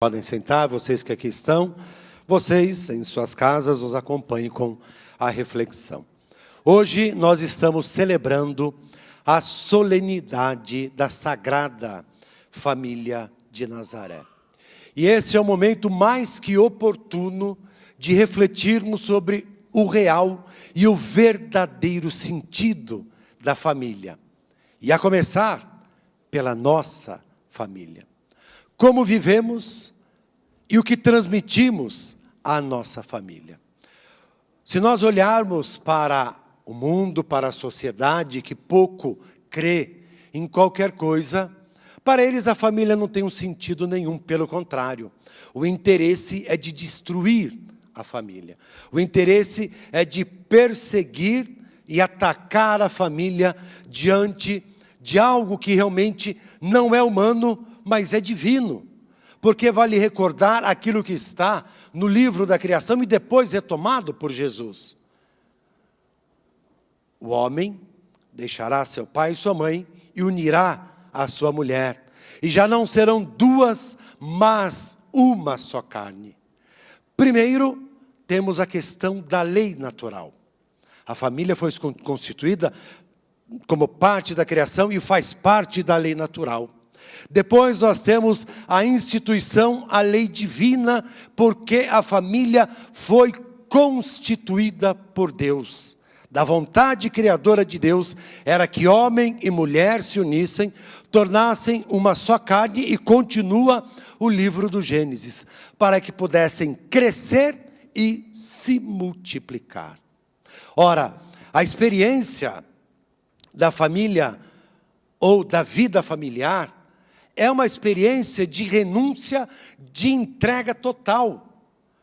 Podem sentar, vocês que aqui estão. Vocês, em suas casas, nos acompanhem com a reflexão. Hoje nós estamos celebrando a solenidade da Sagrada Família de Nazaré. E esse é o momento mais que oportuno de refletirmos sobre o real e o verdadeiro sentido da família. E a começar pela nossa família. Como vivemos e o que transmitimos à nossa família. Se nós olharmos para o mundo, para a sociedade que pouco crê em qualquer coisa, para eles a família não tem um sentido nenhum, pelo contrário. O interesse é de destruir a família. O interesse é de perseguir e atacar a família diante de algo que realmente não é humano, mas é divino. Porque vale recordar aquilo que está no livro da criação e depois retomado por Jesus. O homem deixará seu pai e sua mãe e unirá a sua mulher. E já não serão duas, mas uma só carne. Primeiro, temos a questão da lei natural. A família foi constituída como parte da criação e faz parte da lei natural. Depois nós temos a instituição, a lei divina, porque a família foi constituída por Deus. Da vontade criadora de Deus, era que homem e mulher se unissem, tornassem uma só carne, e continua o livro do Gênesis, para que pudessem crescer e se multiplicar. Ora, a experiência da família, ou da vida familiar, é uma experiência de renúncia, de entrega total.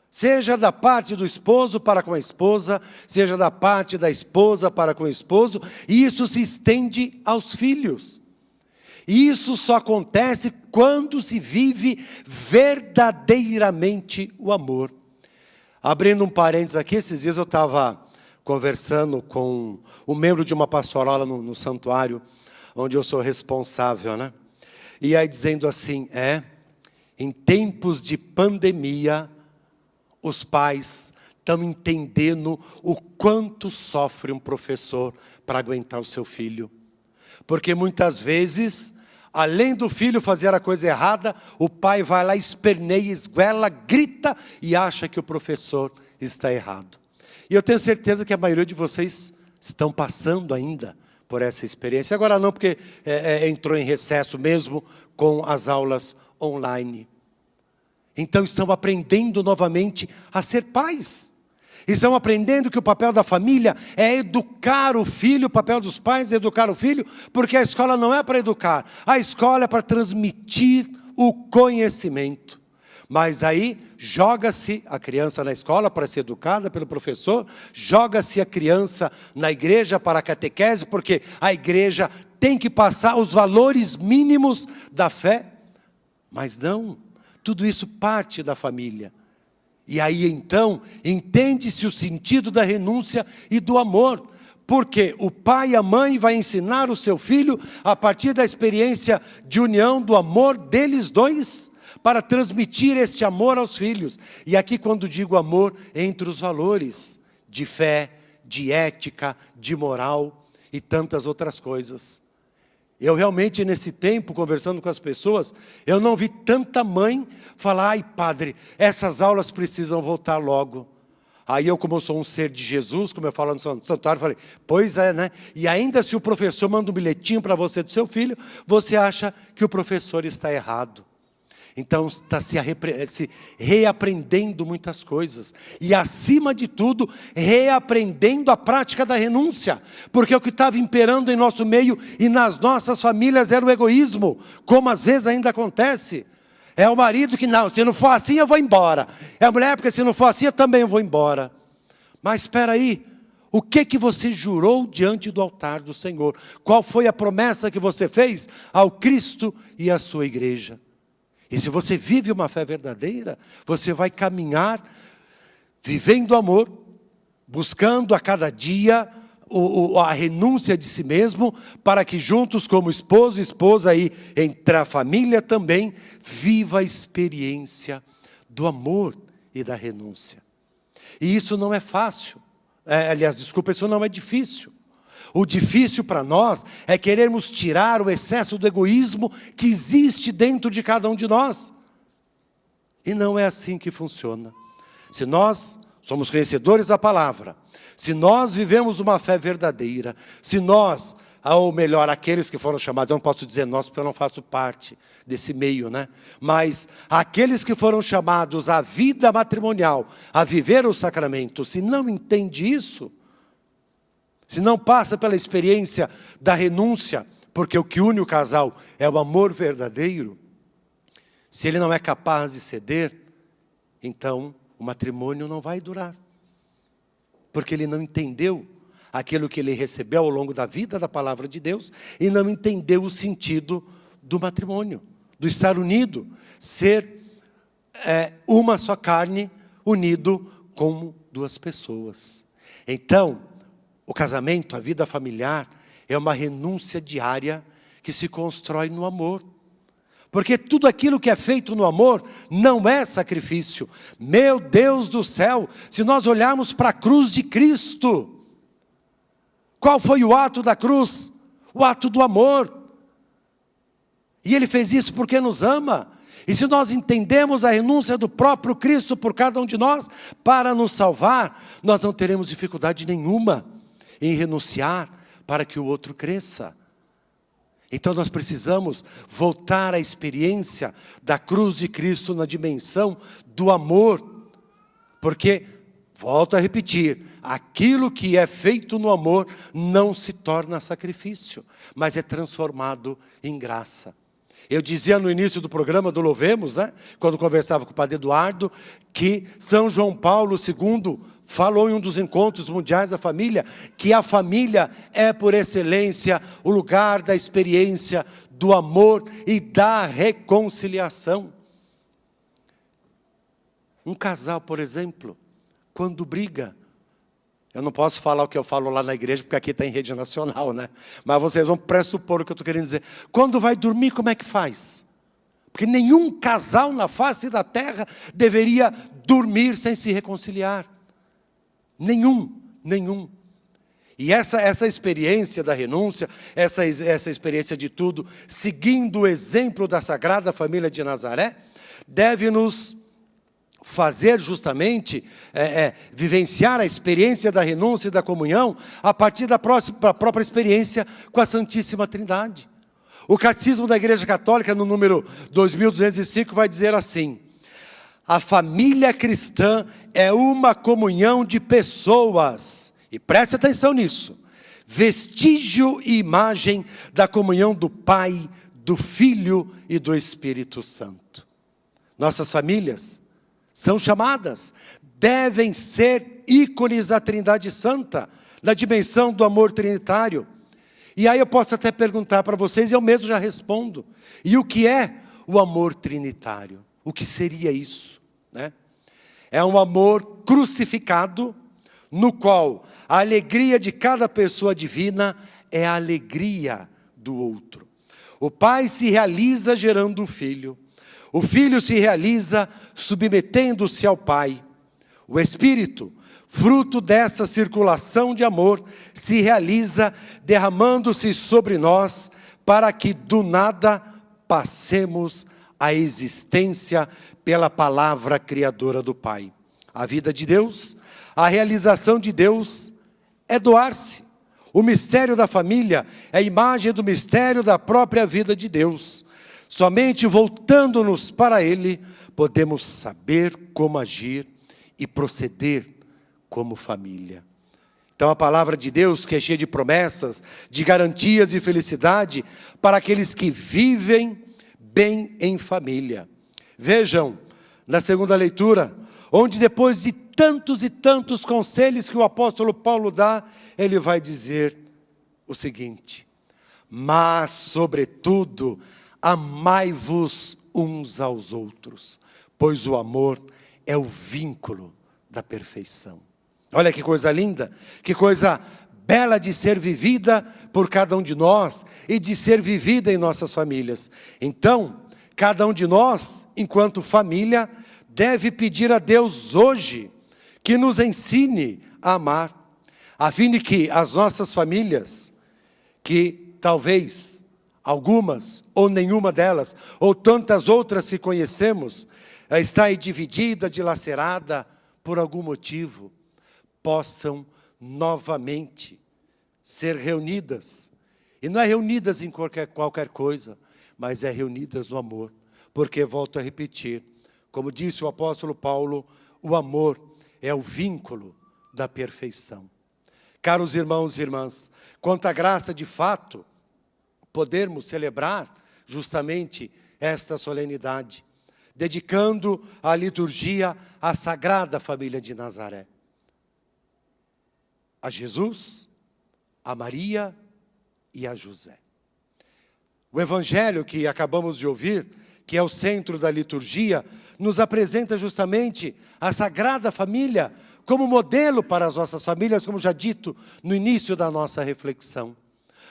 Seja da parte do esposo para com a esposa, seja da parte da esposa para com o esposo, e isso se estende aos filhos. E isso só acontece quando se vive verdadeiramente o amor. Abrindo um parênteses aqui, esses dias eu estava conversando com um membro de uma pastoral lá no santuário, onde eu sou responsável, né? E aí dizendo assim, em tempos de pandemia, os pais estão entendendo o quanto sofre um professor para aguentar o seu filho. Porque muitas vezes, além do filho fazer a coisa errada, o pai vai lá, esperneia, esguela, grita e acha que o professor está errado. E eu tenho certeza que a maioria de vocês estão passando ainda por essa experiência. Agora não, porque entrou em recesso mesmo com as aulas online. Então estão aprendendo novamente a ser pais. Estão aprendendo que o papel da família é educar o filho, o papel dos pais é educar o filho, porque a escola não é para educar, a escola é para transmitir o conhecimento. Mas aí joga-se a criança na escola para ser educada pelo professor, joga-se a criança na igreja para a catequese, porque a igreja tem que passar os valores mínimos da fé. Mas não, tudo isso parte da família. E aí então, entende-se o sentido da renúncia e do amor. Porque o pai e a mãe vai ensinar o seu filho a partir da experiência de união do amor deles dois, para transmitir este amor aos filhos. E aqui quando digo amor, entre os valores de fé, de ética, de moral e tantas outras coisas. Eu realmente nesse tempo, conversando com as pessoas, eu não vi tanta mãe falar, ai padre, essas aulas precisam voltar logo. Aí eu, como eu sou um ser de Jesus, como eu falo no santuário, falei, pois é, né? E ainda se o professor manda um bilhetinho para você do seu filho, você acha que o professor está errado. Então está se reaprendendo muitas coisas. E acima de tudo, reaprendendo a prática da renúncia. Porque o que estava imperando em nosso meio e nas nossas famílias era o egoísmo. Como às vezes ainda acontece. É o marido que, não, se não for assim eu vou embora. É a mulher, porque se não for assim eu também vou embora. Mas espera aí, o que você jurou diante do altar do Senhor? Qual foi a promessa que você fez ao Cristo e à sua igreja? E se você vive uma fé verdadeira, você vai caminhar, vivendo amor, buscando a cada dia a renúncia de si mesmo, para que juntos, como esposo e esposa, aí, entre a família também, viva a experiência do amor e da renúncia. E isso não é fácil. Aliás, desculpa, isso não é difícil. O difícil para nós é querermos tirar o excesso do egoísmo que existe dentro de cada um de nós. E não é assim que funciona. Se nós somos conhecedores da palavra, se nós vivemos uma fé verdadeira, se nós, ou melhor, aqueles que foram chamados, eu não posso dizer nós porque eu não faço parte desse meio, né? Mas aqueles que foram chamados à vida matrimonial, a viver o sacramento, se não entende isso, se não passa pela experiência da renúncia, porque o que une o casal é o amor verdadeiro, se ele não é capaz de ceder, então o matrimônio não vai durar. Porque ele não entendeu aquilo que ele recebeu ao longo da vida da palavra de Deus e não entendeu o sentido do matrimônio, do estar unido, ser uma só carne, unido como duas pessoas. Então, o casamento, a vida familiar, é uma renúncia diária que se constrói no amor. Porque tudo aquilo que é feito no amor não é sacrifício. Meu Deus do céu, se nós olharmos para a cruz de Cristo, qual foi o ato da cruz? O ato do amor. E Ele fez isso porque nos ama. E se nós entendemos a renúncia do próprio Cristo por cada um de nós, para nos salvar, nós não teremos dificuldade nenhuma em renunciar para que o outro cresça. Então nós precisamos voltar à experiência da cruz de Cristo na dimensão do amor. Porque, volto a repetir, aquilo que é feito no amor não se torna sacrifício, mas é transformado em graça. Eu dizia no início do programa do Louvemos, né, quando conversava com o padre Eduardo, que São João Paulo II falou em um dos encontros mundiais da família, que a família é por excelência o lugar da experiência do amor e da reconciliação. Um casal, por exemplo, quando briga, eu não posso falar o que eu falo lá na igreja, porque aqui está em rede nacional, né? Mas vocês vão pressupor o que eu estou querendo dizer. Quando vai dormir, como é que faz? Porque nenhum casal na face da terra deveria dormir sem se reconciliar. Nenhum. E essa experiência da renúncia, essa experiência de tudo, seguindo o exemplo da Sagrada Família de Nazaré, deve nos fazer justamente vivenciar a experiência da renúncia e da comunhão a partir da própria experiência com a Santíssima Trindade. O Catecismo da Igreja Católica, no número 2205, vai dizer assim: a família cristã é uma comunhão de pessoas, e preste atenção nisso, vestígio e imagem da comunhão do Pai, do Filho e do Espírito Santo. Nossas famílias são chamadas, devem ser ícones da Trindade Santa, na dimensão do amor trinitário. E aí eu posso até perguntar para vocês, e eu mesmo já respondo, e o que é o amor trinitário? O que seria isso, né? É um amor crucificado, no qual a alegria de cada pessoa divina é a alegria do outro. O Pai se realiza gerando um Filho. O Filho se realiza submetendo-se ao Pai. O Espírito, fruto dessa circulação de amor, se realiza derramando-se sobre nós, para que do nada passemos à existência pela palavra criadora do Pai. A vida de Deus, a realização de Deus é doar-se. O mistério da família é a imagem do mistério da própria vida de Deus. Somente voltando-nos para Ele, podemos saber como agir e proceder como família. Então a palavra de Deus, que é cheia de promessas, de garantias e felicidade para aqueles que vivem bem em família. Vejam, na segunda leitura, onde depois de tantos e tantos conselhos que o apóstolo Paulo dá, ele vai dizer o seguinte: mas, sobretudo, amai-vos uns aos outros, pois o amor é o vínculo da perfeição. Olha que coisa linda, que coisa bela de ser vivida por cada um de nós e de ser vivida em nossas famílias. Então, cada um de nós, enquanto família, deve pedir a Deus hoje que nos ensine a amar, a fim de que as nossas famílias, que talvez algumas ou nenhuma delas, ou tantas outras que conhecemos, está aí dividida, dilacerada por algum motivo, possam novamente ser reunidas. E não é reunidas em qualquer coisa, mas é reunidas no amor. Porque, volto a repetir, como disse o apóstolo Paulo, o amor é o vínculo da perfeição. Caros irmãos e irmãs, quanta graça de fato podermos celebrar justamente esta solenidade, dedicando a liturgia à Sagrada Família de Nazaré. A Jesus, a Maria e a José. O Evangelho que acabamos de ouvir, que é o centro da liturgia, nos apresenta justamente a Sagrada Família como modelo para as nossas famílias, como já dito no início da nossa reflexão.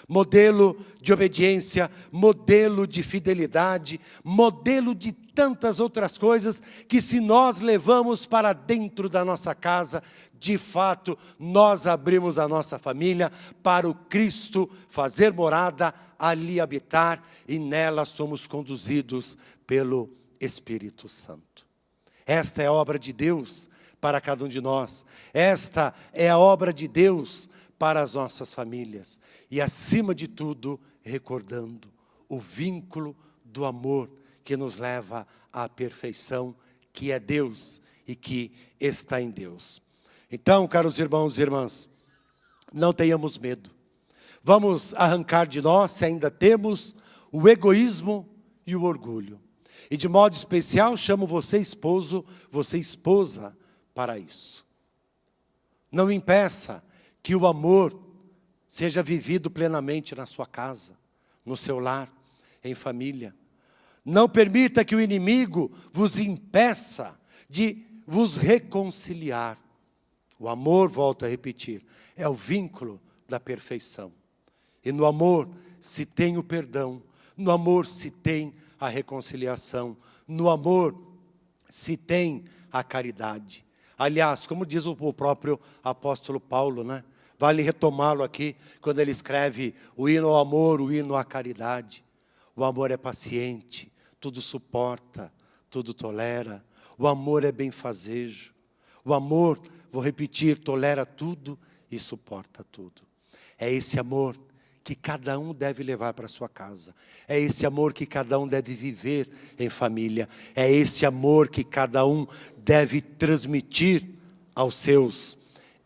Modelo de obediência, modelo de fidelidade, modelo de tantas outras coisas que, se nós levamos para dentro da nossa casa, de fato, nós abrimos a nossa família para o Cristo fazer morada, ali habitar, e nela somos conduzidos pelo Espírito Santo. Esta é a obra de Deus para cada um de nós. Esta é a obra de Deus para as nossas famílias. E, acima de tudo, recordando o vínculo do amor que nos leva à perfeição, que é Deus e que está em Deus. Então, caros irmãos e irmãs, não tenhamos medo. Vamos arrancar de nós, se ainda temos, o egoísmo e o orgulho. E, de modo especial, chamo você esposo, você esposa, para isso. Não impeça que o amor seja vivido plenamente na sua casa, no seu lar, em família. Não permita que o inimigo vos impeça de vos reconciliar. O amor, volto a repetir, é o vínculo da perfeição. E no amor se tem o perdão, no amor se tem a reconciliação, no amor se tem a caridade. Aliás, como diz o próprio apóstolo Paulo, né? Vale retomá-lo aqui, quando ele escreve o hino ao amor, o hino à caridade. O amor é paciente, tudo suporta, tudo tolera. O amor é benfazejo. O amor, vou repetir, tolera tudo e suporta tudo. É esse amor que cada um deve levar para a sua casa. É esse amor que cada um deve viver em família. É esse amor que cada um deve transmitir aos seus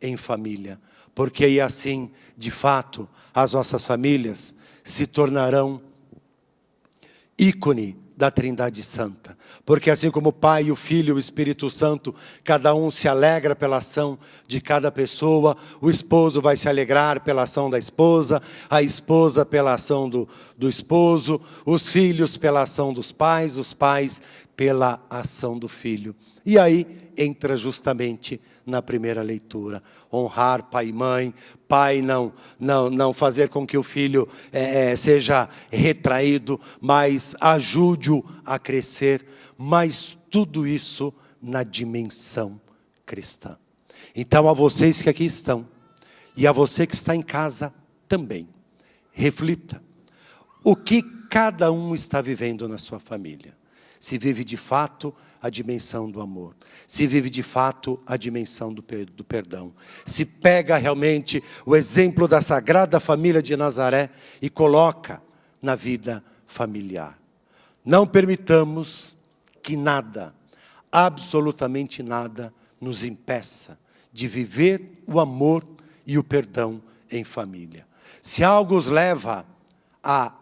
em família. Porque aí assim, de fato, as nossas famílias se tornarão ícone da Trindade Santa. Porque assim como o Pai, o Filho e o Espírito Santo, cada um se alegra pela ação de cada pessoa, o esposo vai se alegrar pela ação da esposa, a esposa pela ação do esposo, os filhos pela ação dos pais, os pais pela ação do filho. E aí entra justamente na primeira leitura, honrar pai e mãe, pai não fazer com que o filho seja retraído, mas ajude-o a crescer, mas tudo isso na dimensão cristã. Então, a vocês que aqui estão, e a você que está em casa também, reflita o que cada um está vivendo na sua família. Se vive de fato a dimensão do amor, se vive de fato a dimensão do perdão, se pega realmente o exemplo da Sagrada Família de Nazaré e coloca na vida familiar. Não permitamos que nada, absolutamente nada, nos impeça de viver o amor e o perdão em família. Se algo os leva a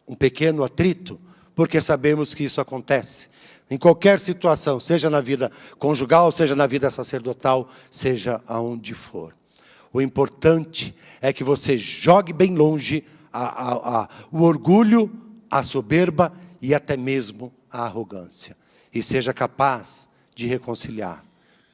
um pequeno atrito, porque sabemos que isso acontece em qualquer situação, seja na vida conjugal, seja na vida sacerdotal, seja aonde for. O importante é que você jogue bem longe o orgulho, a soberba e até mesmo a arrogância. E seja capaz de reconciliar.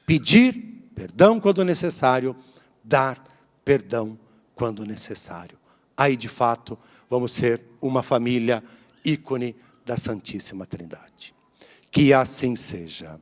Pedir perdão quando necessário, dar perdão quando necessário. Aí, de fato, vamos ser uma família ícone da Santíssima Trindade. Que assim seja.